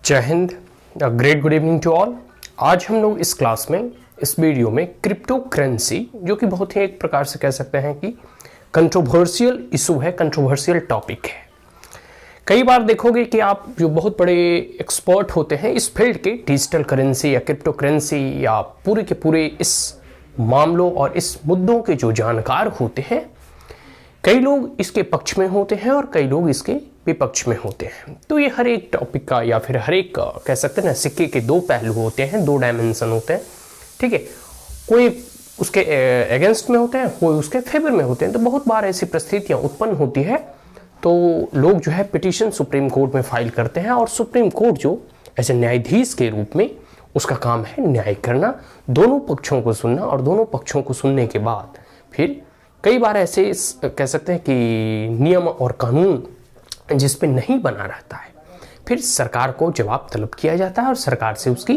जय Hind, great good evening to all. आज हम लोग इस क्लास में, इस वीडियो में क्रिप्टो करेंसी, जो कि बहुत ही एक प्रकार से कह सकते हैं कि कंट्रोवर्शियल इशू है, कंट्रोवर्शियल टॉपिक है। कई बार देखोगे कि आप जो बहुत बड़े एक्सपर्ट होते हैं इस फील्ड के, डिजिटल करेंसी या क्रिप्टो करेंसी या पूरे के पूरे इस मामलों और इस मुद्दों के जो जानकार होते हैं, कई लोग इसके पक्ष में होते हैं और कई लोग इसके विपक्ष में होते हैं। तो ये हर एक टॉपिक का या फिर हर एक कह सकते हैं ना, सिक्के के दो पहलू होते हैं, दो डायमेंशन होते हैं, ठीक है। कोई उसके अगेंस्ट में होते हैं, कोई उसके फेवर में होते हैं। तो बहुत बार ऐसी परिस्थितियां उत्पन्न होती है तो लोग जो है पिटीशन सुप्रीम कोर्ट में फाइल करते हैं और सुप्रीम कोर्ट जो ऐसे न्यायाधीश के रूप में उसका काम है न्याय करना, दोनों पक्षों को सुनना, और दोनों पक्षों को सुनने के बाद फिर कई बार ऐसे कह सकते हैं कि नियम और कानून जिस पे नहीं बना रहता है, फिर सरकार को जवाब तलब किया जाता है और सरकार से उसकी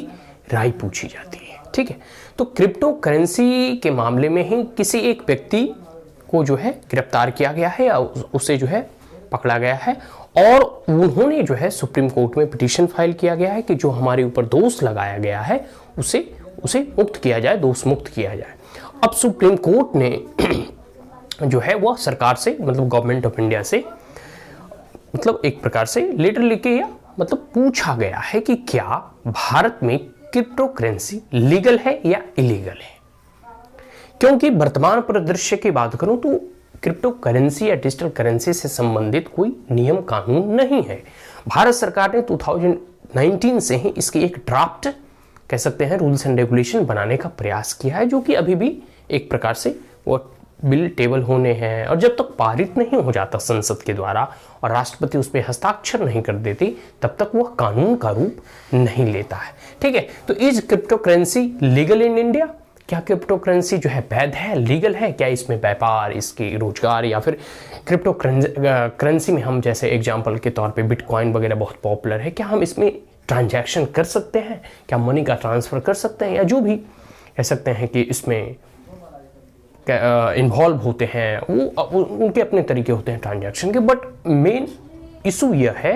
राय पूछी जाती है, ठीक है। तो क्रिप्टो करेंसी के मामले में ही किसी एक व्यक्ति को जो है गिरफ्तार किया गया है या उसे जो है पकड़ा गया है और उन्होंने जो है सुप्रीम कोर्ट में पिटीशन फाइल किया गया है कि जो हमारे ऊपर दोष लगाया गया है उसे मुक्त किया जाए, दोष मुक्त किया जाए। अब सुप्रीम कोर्ट ने जो है वह सरकार से, मतलब गवर्नमेंट ऑफ इंडिया से, मतलब एक प्रकार से लेटर लिखे या मतलब पूछा गया है कि क्या भारत में क्रिप्टो करेंसी लीगल है या इलीगल है। क्योंकि वर्तमान परिदृश्य की बात करूं तो क्रिप्टो करेंसी या डिजिटल करेंसी से संबंधित कोई नियम कानून नहीं है। भारत सरकार ने 2019 से ही इसकी एक ड्राफ्ट कह सकते हैं रूल्स एंड रेगुलेशन बनाने का प्रयास किया है, जो कि अभी भी एक प्रकार से वो बिल टेबल होने हैं, और जब तक पारित नहीं हो जाता संसद के द्वारा और राष्ट्रपति उस पर हस्ताक्षर नहीं कर देती तब तक वह कानून का रूप नहीं लेता है, ठीक है। तो is crypto currency legal in India? क्या क्रिप्टो करेंसी जो है वैध है, लीगल है? क्या इसमें व्यापार, इसके रोजगार, या फिर क्रिप्टो करेंसी में हम जैसे एग्जाम्पल के तौर पर बिटकॉइन वगैरह बहुत पॉपुलर है, क्या हम इसमें ट्रांजैक्शन कर सकते हैं? क्या मनी का ट्रांसफर कर सकते हैं? या जो भी कह सकते हैं कि इसमें इन्वॉल्व होते हैं, वो उनके अपने तरीके होते हैं ट्रांजैक्शन के। बट मेन इशू यह है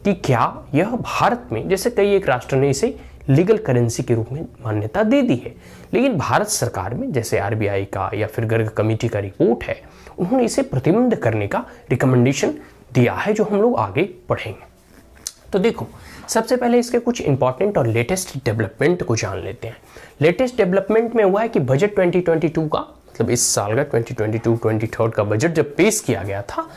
कि क्या यह भारत में, जैसे कई एक राष्ट्र ने इसे लीगल करेंसी के रूप में मान्यता दे दी है, लेकिन भारत सरकार में जैसे आरबीआई का या फिर गर्ग कमेटी का रिपोर्ट है, उन्होंने इसे प्रतिबंध करने का रिकमेंडेशन दिया है, जो हम लोग आगे पढ़ेंगे। तो देखो, सबसे पहले इसके कुछ इंपॉर्टेंट और लेटेस्ट डेवलपमेंट को जान लेते हैं। लेटेस्ट डेवलपमेंट में हुआ है कि बजट 2022 का, मतलब इस साल का 2022-23 का बजट जब पेश किया गया था,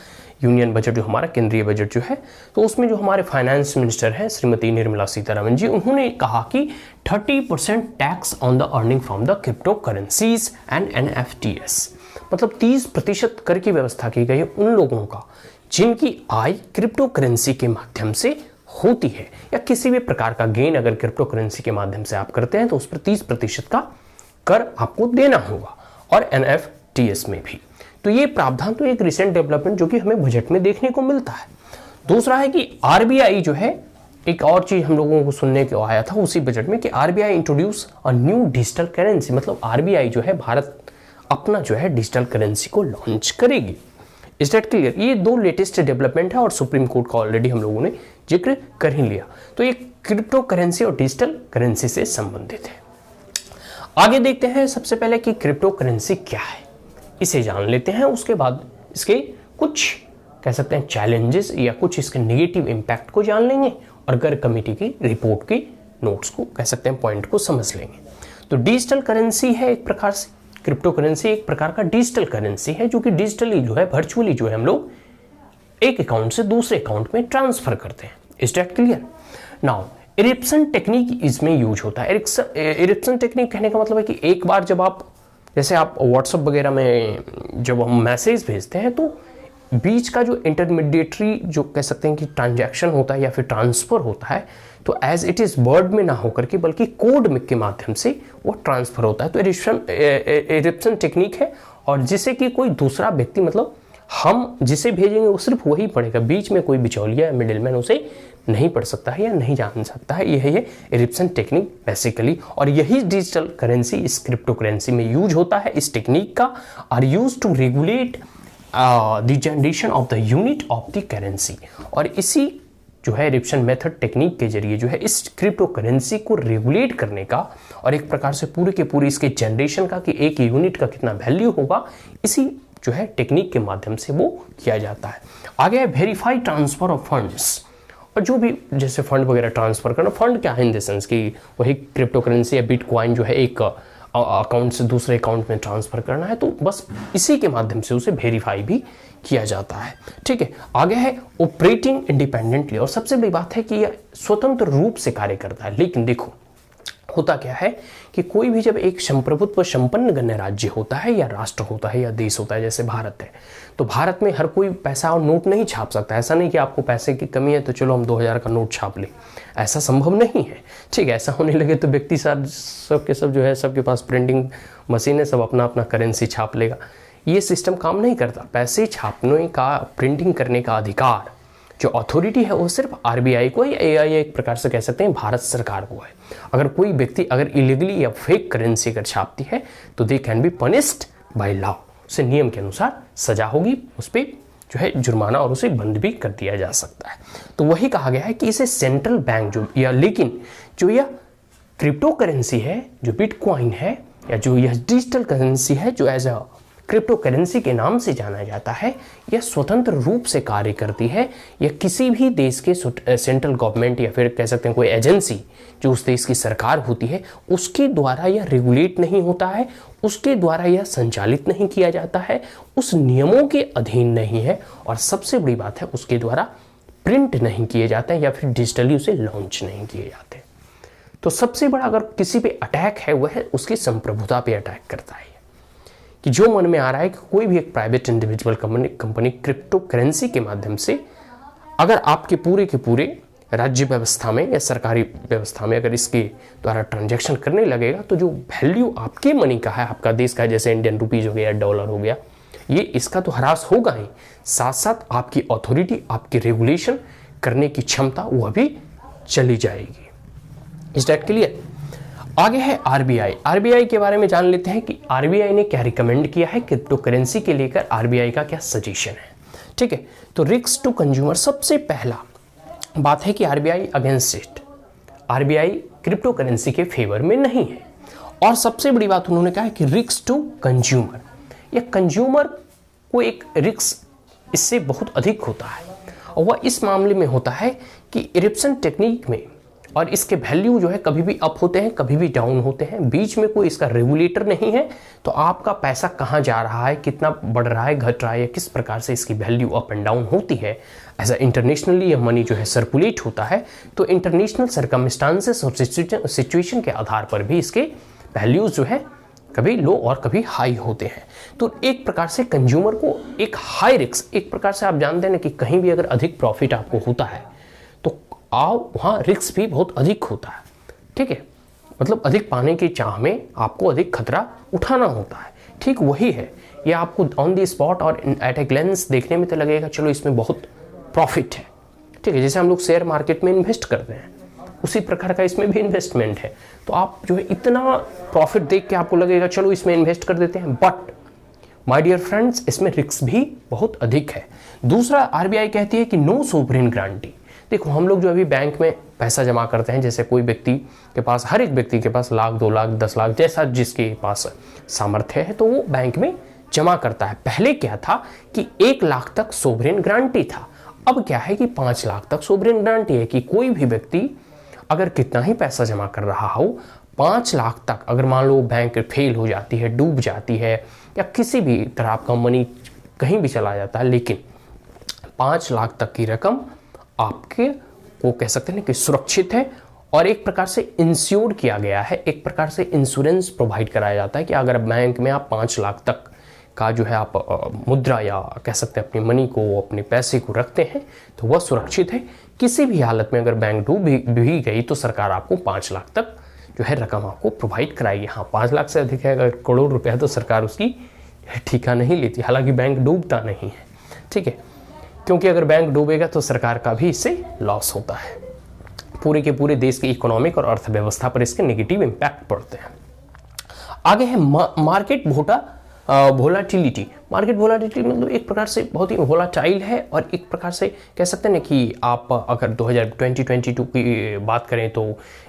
यूनियन बजट जो हमारा केंद्रीय बजट जो है, तो उसमें जो हमारे फाइनेंस मिनिस्टर हैं श्रीमती निर्मला सीतारमण जी, उन्होंने कहा कि 30% tax on the earning from the crypto currencies and NFTs, मतलब 30% कर की व्यवस्था की गई है उन लोगों का जिनकी आय क्रिप्टो करेंसी के माध्यम से होती है, या किसी भी प्रकार का गेन अगर क्रिप्टो करेंसी के माध्यम से आप करते हैं तो उस पर 30% का कर आपको देना होगा, और NFTs में भी। तो ये प्रावधान तो एक रिसेंट डेवलपमेंट जो कि हमें बजट में देखने को मिलता है। दूसरा है कि आरबीआई जो है, एक और चीज हम लोगों को सुनने को आया था उसी बजट में कि RBI introduce a new digital currency, मतलब आरबीआई जो है भारत अपना जो है डिजिटल करेंसी को लॉन्च करेगी। Is that clear? ये दो लेटेस्ट डेवलपमेंट है और सुप्रीम कोर्ट का ऑलरेडी हम लोगों ने जिक्र कर ही लिया। तो ये क्रिप्टो करेंसी और डिजिटल करेंसी से संबंधित है। आगे देखते हैं सबसे पहले कि क्रिप्टो करेंसी क्या है, इसे जान लेते हैं। उसके बाद इसके कुछ कह सकते हैं चैलेंजेस या कुछ इसके नेगेटिव इंपैक्ट को जान लेंगे और गर्ग कमेटी की रिपोर्ट की नोट्स को कह सकते हैं पॉइंट को समझ लेंगे। तो डिजिटल करेंसी है एक प्रकार से, क्रिप्टो करेंसी एक प्रकार का डिजिटल करेंसी है, जो कि डिजिटली जो है, वर्चुअली जो है हम लोग एक अकाउंट से दूसरे अकाउंट में ट्रांसफर करते हैं। Is that clear? Now encryption technique इसमें यूज होता है। एन्क्रिप्शन टेक्निक कहने का मतलब है कि एक बार जब आप, जैसे आप व्हाट्सएप वगैरह में जब हम मैसेज भेजते हैं तो बीच का जो इंटरमीडिएटरी जो कह सकते हैं कि ट्रांजैक्शन होता है या फिर ट्रांसफर होता है, तो एज इट इज वर्ड में ना होकर के बल्कि कोड में के माध्यम से वो ट्रांसफर होता है। तो एन्क्रिप्शन टेक्निक है, और जिसे कि कोई दूसरा व्यक्ति, मतलब हम जिसे भेजेंगे वो सिर्फ वही पढ़ेगा, बीच में कोई बिचौलिया या मिडिलमैन उसे नहीं पढ़ सकता है या नहीं जान सकता है। यह है ये एन्क्रिप्शन टेक्निक बेसिकली, और यही डिजिटल करेंसी इस क्रिप्टो करेंसी में यूज होता है। इस टेक्निक का are use to regulate the generation of the unit of the currency, और इसी जो है एरिप्शन मेथड टेक्निक के जरिए जो है इस क्रिप्टो करेंसी को रेगुलेट करने का और एक प्रकार से पूरे के पूरे इसके जनरेशन का कि एक यूनिट का कितना वैल्यू होगा, इसी जो है टेक्निक के माध्यम से वो किया जाता है। आगे है वेरीफाई ट्रांसफर ऑफ फंड्स, और जो भी जैसे फंड वगैरह ट्रांसफर करना, फंड क्या है इन द सेंस कि वही क्रिप्टो करेंसी या बिटकॉइन जो है एक अकाउंट से दूसरे अकाउंट में ट्रांसफर करना है, तो बस इसी के माध्यम से उसे वेरीफाई भी किया जाता है। ठीक है, आगे है ऑपरेटिंग इंडिपेंडेंटली, और सबसे बड़ी बात है कि यह स्वतंत्र रूप से कार्य करता है। लेकिन देखो होता क्या है कि कोई भी जब एक संप्रभुत्व संपन्न गणराज्य होता है या राष्ट्र होता है या देश होता है, जैसे भारत है, तो भारत में हर कोई पैसा और नोट नहीं छाप सकता। ऐसा नहीं कि आपको पैसे की कमी है तो चलो हम 2000 का नोट छाप लें, ऐसा संभव नहीं है। ठीक है, ऐसा होने लगे तो व्यक्ति सब के सब जो है सबके पास प्रिंटिंग मशीन है, सब अपना अपना करेंसी छाप लेगा। ये सिस्टम काम नहीं करता। पैसे छापने का, प्रिंटिंग करने का अधिकार जो अथॉरिटी है वो सिर्फ आरबीआई को या एआई एक प्रकार से कह सकते हैं भारत सरकार को है। अगर कोई व्यक्ति अगर इलीगली या फेक करेंसी अगर छापती है तो they can be punished by law, उसे नियम के अनुसार सजा होगी, उस पर जो है जुर्माना और उसे बंद भी कर दिया जा सकता है। तो वही कहा गया है कि इसे सेंट्रल बैंक जो या लेकिन जो यह क्रिप्टो करेंसी है, जो बिटकॉइन है या जो यह डिजिटल करेंसी है जो एज अ क्रिप्टो करेंसी के नाम से जाना जाता है, यह स्वतंत्र रूप से कार्य करती है। यह किसी भी देश के सेंट्रल गवर्नमेंट या फिर कह सकते हैं कोई एजेंसी जो उस देश की सरकार होती है उसके द्वारा यह रेगुलेट नहीं होता है, उसके द्वारा यह संचालित नहीं किया जाता है, उस नियमों के अधीन नहीं है, और सबसे बड़ी बात है उसके द्वारा प्रिंट नहीं किए जाते हैं या फिर डिजिटली उसे लॉन्च नहीं किए जाते। तो सबसे बड़ा अगर किसी पे अटैक है वह है उसकी संप्रभुता पे अटैक करता है, कि जो मन में आ रहा है कि कोई भी एक private individual company crypto currency के माध्यम से अगर आपके पूरे के पूरे राज्य व्यवस्था में या सरकारी व्यवस्था में अगर इसके द्वारा ट्रांजैक्शन करने लगेगा तो जो वैल्यू आपके मनी का है, आपका देश का है, जैसे इंडियन रुपीज हो गया, डॉलर हो गया, ये इसका तो ह्रास होगा ही, साथ साथ आपकी अथॉरिटी, आपकी रेगुलेशन करने की क्षमता वह भी चली जाएगी। इस डेट क्लियर? आगे है आरबीआई। आरबीआई के बारे में जान लेते हैं कि आरबीआई ने क्या रिकमेंड किया है क्रिप्टो करेंसी के लेकर, आरबीआई का क्या सजेशन है। ठीक है, तो रिस्क टू कंज्यूमर, सबसे पहला बात है कि RBI against it, RBI crypto currency के फेवर में नहीं है। और सबसे बड़ी बात उन्होंने कहा है कि रिस्क टू कंज्यूमर, या कंज्यूमर को एक रिस्क इससे बहुत अधिक होता है, और वह इस मामले में होता है कि इरिप्शन टेक्निक में और इसके वैल्यू जो है कभी भी अप होते हैं कभी भी डाउन होते हैं, बीच में कोई इसका रेगुलेटर नहीं है। तो आपका पैसा कहाँ जा रहा है, कितना बढ़ रहा है, घट रहा है, या किस प्रकार से इसकी वैल्यू अप एंड डाउन होती है, ऐसा इंटरनेशनली यह मनी जो है सर्कुलेट होता है, तो इंटरनेशनल सर्कमस्टांसेस और सिचुएशन के आधार पर भी इसके वैल्यूज जो है कभी लो और कभी हाई होते हैं। तो एक प्रकार से कंज्यूमर को एक हाई रिस्क, एक प्रकार से आप जानते हैं ना कि कहीं भी अगर अधिक प्रॉफिट आपको होता है तो वहाँ रिस्क भी बहुत अधिक होता है। ठीक है, मतलब अधिक पाने की चाह में आपको अधिक खतरा उठाना होता है। ठीक वही है, ये आपको ऑन दी स्पॉट और एट ए ग्लेंस देखने में तो लगेगा चलो इसमें बहुत प्रॉफिट है। ठीक है, जैसे हम लोग शेयर मार्केट में इन्वेस्ट करते हैं उसी प्रकार का इसमें भी इन्वेस्टमेंट है, तो आप जो है इतना प्रॉफिट देख के आपको लगेगा चलो इसमें इन्वेस्ट कर देते हैं, बट माय डियर फ्रेंड्स इसमें रिस्क भी बहुत अधिक है। दूसरा, आरबीआई कहती है कि नो सोवरेन गारंटी। देखो हम लोग जो अभी बैंक में पैसा जमा करते हैं, जैसे कोई व्यक्ति के पास, हर एक व्यक्ति के पास लाख, 2 लाख, 10 लाख, जैसा जिसके पास सामर्थ्य है तो वो बैंक में जमा करता है। पहले क्या था कि 1 लाख तक सोवरेन गारंटी था, अब क्या है कि 5 लाख तक सोवरेन गारंटी है, कि कोई भी व्यक्ति अगर कितना ही पैसा जमा कर रहा हो, 5 लाख तक अगर मान लो बैंक फेल हो जाती है, डूब जाती है, या किसी भी तरह आपका मनी कहीं भी चला जाता है, लेकिन 5 लाख तक की रकम आपके को कह सकते हैं कि सुरक्षित है और एक प्रकार से इंश्योर किया गया है, एक प्रकार से इंश्योरेंस प्रोवाइड कराया जाता है कि अगर बैंक में आप 5 लाख तक का जो है आप मुद्रा या कह सकते हैं अपनी मनी को, अपने पैसे को रखते हैं तो वह सुरक्षित है। किसी भी हालत में अगर बैंक डूब भी गई तो सरकार आपको 5 लाख तक जो है रकम आपको प्रोवाइड कराएगी। हाँ, 5 लाख से अधिक है, अगर करोड़ रुपए है तो सरकार उसकी ठेका नहीं लेती, हालांकि बैंक डूबता नहीं है। ठीक है, क्योंकि अगर बैंक डूबेगा तो सरकार का भी इससे लॉस होता है, पूरे के पूरे देश की इकोनॉमिक और अर्थव्यवस्था पर इसके नेगेटिव इम्पैक्ट पड़ते हैं। आगे है मार्केट वोटा वोलाटिलिटी, मार्केट वोलाटिलिटी मतलब एक प्रकार से बहुत ही वोलाटाइल है, और एक प्रकार से कह सकते हैं ना कि आप अगर 2022 की बात करें तो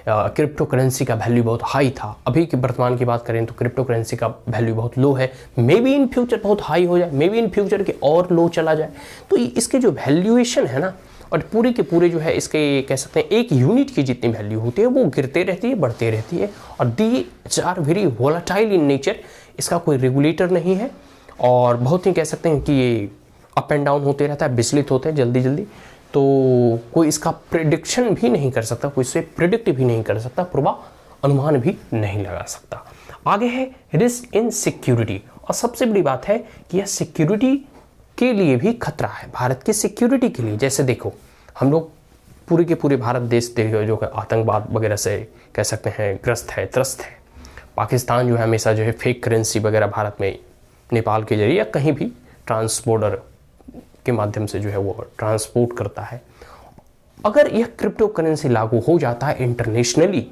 क्रिप्टो करेंसी का वैल्यू बहुत हाई था। अभी के वर्तमान की बात करें तो क्रिप्टो करेंसी का वैल्यू बहुत लो है, मे बी इन फ्यूचर बहुत हाई हो जाए, मे बी इन फ्यूचर के और लो चला जाए। तो इसके जो वैल्यूएशन है ना, और पूरे के पूरे जो है इसके कह सकते हैं एक यूनिट की जितनी वैल्यू होती है वो गिरते रहती है, बढ़ते रहती है, और these are very volatile in nature. इसका कोई रेगुलेटर नहीं है, और बहुत ही कह सकते हैं कि ये अप एंड डाउन होते रहता है, विचलित होते हैं जल्दी जल्दी। तो कोई इसका प्रिडिक्शन भी नहीं कर सकता, कोई इसे प्रिडिक्ट भी नहीं कर सकता, पूर्वानुमान भी नहीं लगा सकता। आगे है रिस्क इन सिक्योरिटी, और सबसे बड़ी बात है कि यह सिक्योरिटी के लिए भी खतरा है, भारत की सिक्योरिटी के लिए। जैसे देखो, हम लोग पूरे के पूरे भारत देश जो आतंकवाद वगैरह से कह सकते हैं ग्रस्त है, त्रस्त है। पाकिस्तान जो है हमेशा जो है फेक करेंसी वगैरह भारत में नेपाल के जरिए या कहीं भी ट्रांसबॉर्डर के माध्यम से जो है वो ट्रांसपोर्ट करता है। अगर यह क्रिप्टो करेंसी लागू हो जाता है इंटरनेशनली,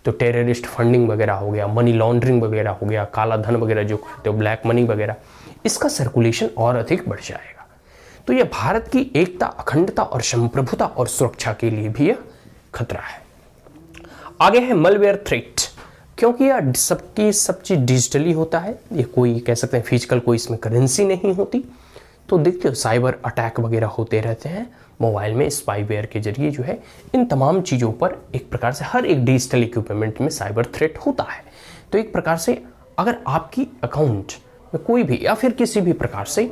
तो टेररिस्ट फंडिंग वगैरह हो गया, मनी लॉन्ड्रिंग वगैरह हो गया, काला धन वगैरह जो कहते हो, ब्लैक मनी वगैरह, इसका सर्कुलेशन और अधिक बढ़ जाएगा। तो यह भारत की एकता, अखंडता और संप्रभुता और सुरक्षा के लिए भी यह खतरा है। आगे है मलवेयर थ्रेट, क्योंकि यह सबकी सब चीज डिजिटली होता है, ये कोई कह सकते हैं फिजिकल कोई इसमें करेंसी नहीं होती। तो देखते हो साइबर अटैक वगैरह होते रहते हैं मोबाइल में, स्पाईवेयर के जरिए जो है इन तमाम चीज़ों पर एक प्रकार से हर एक डिजिटल इक्विपमेंट में साइबर थ्रेट होता है। तो एक प्रकार से अगर आपकी अकाउंट में कोई भी या फिर किसी भी प्रकार से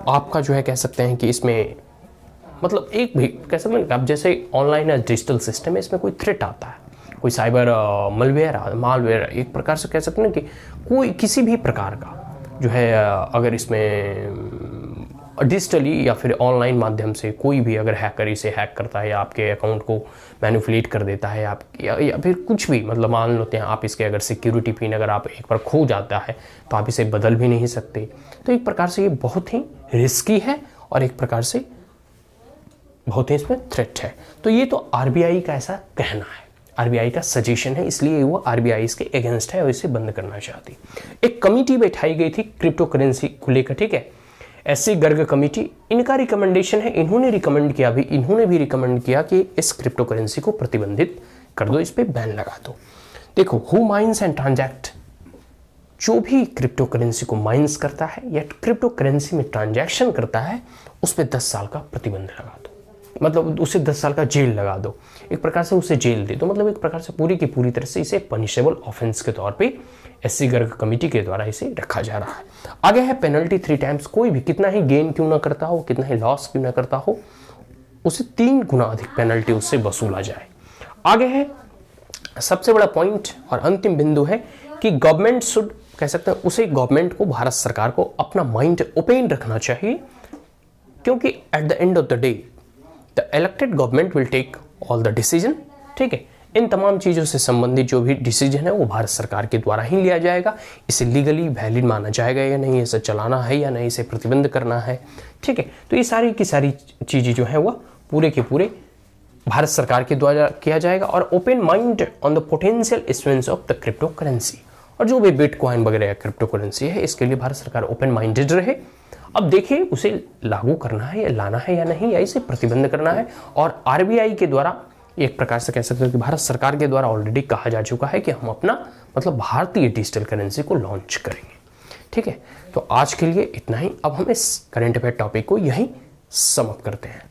आपका जो है कह सकते हैं कि इसमें मतलब एक भी कह सकते हैं, अब जैसे ऑनलाइन डिजिटल सिस्टम है, इसमें कोई थ्रेट आता है, कोई साइबर मालवेयर एक प्रकार से कह सकते हैं कि कोई किसी भी प्रकार का जो है अगर इसमें डिजिटली या फिर ऑनलाइन माध्यम से कोई भी अगर हैकर इसे हैक करता है या आपके अकाउंट को मैनिपुलेट कर देता है आप या फिर कुछ भी, मतलब मान लेते हैं आप इसके अगर सिक्योरिटी पिन अगर आप एक बार खो जाता है तो आप इसे बदल भी नहीं सकते। तो एक प्रकार से ये बहुत ही रिस्की है और एक प्रकार से बहुत ही इसमें थ्रेट है। तो ये तो आरबीआई का ऐसा कहना है, आरबीआई का सजेशन है, इसलिए वो आरबीआई इसके अगेंस्ट है और इसे बंद करना चाहती। एक कमेटी बैठाई गई थी क्रिप्टो करेंसी को लेकर, ठीक है, एससी गर्ग कमेटी, इनका रिकमेंडेशन है, इन्होंने भी रिकमेंड किया कि इस क्रिप्टो करेंसी को प्रतिबंधित कर दो, इस पे बैन लगा दो। देखो, हु माइंस एंड ट्रांजैक्ट, जो भी क्रिप्टो करेंसी को माइंस करता है या क्रिप्टो करेंसी में ट्रांजैक्शन करता है उस पर 10 साल का प्रतिबंध लगा दो, मतलब उसे 10 साल का जेल लगा दो, एक प्रकार से उसे जेल दे दो, मतलब एक प्रकार से पूरी की पूरी तरह से इसे पनिशेबल ऑफेंस के तौर पे एससी गर्ग कमेटी के द्वारा इसे रखा जा रहा है। आगे है पेनल्टी 3 टाइम्स, कोई भी कितना ही गेन क्यों ना करता हो, कितना ही लॉस क्यों ना करता हो, उसे 3 गुना अधिक पेनल्टी उससे वसूला जाए। आगे है सबसे बड़ा पॉइंट और अंतिम बिंदु है कि गवर्नमेंट शुड, कह सकते हैं उसे गवर्नमेंट को, भारत सरकार को अपना माइंड ओपन रखना चाहिए, क्योंकि at the end of the day the elected government will take all the decision, ठीक है। इन तमाम चीज़ों से संबंधित जो भी डिसीजन है वो भारत सरकार के द्वारा ही लिया जाएगा। इसे लीगली वैलिड माना जाएगा या नहीं, इसे चलाना है या नहीं, इसे प्रतिबंध करना है, ठीक है। तो ये सारी की सारी चीज़ें जो है वह पूरे के पूरे भारत सरकार के द्वारा किया जाएगा, और open mind on the potential issuance of the crypto currency, और जो भी बिटकॉइन वगैरह क्रिप्टो करेंसी है इसके लिए भारत सरकार ओपन माइंडेड रहे। अब देखिए उसे लागू करना है या लाना है या नहीं, या इसे प्रतिबंध करना है। और आरबीआई के द्वारा एक प्रकार से कह सकते हो कि भारत सरकार के द्वारा ऑलरेडी कहा जा चुका है कि हम अपना मतलब भारतीय डिजिटल करेंसी को लॉन्च करेंगे, ठीक है। तो आज के लिए इतना ही। अब हम इस करंट अफेयर टॉपिक को यहीं समाप्त करते हैं।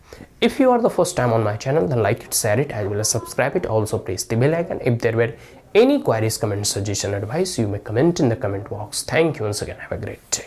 If you are the first time on my channel, then like it, share it, as well as subscribe it, also press the bell icon. If there were any queries, comment, suggestion, advice, you may comment in the comment box. Thank you once again. Have a great day.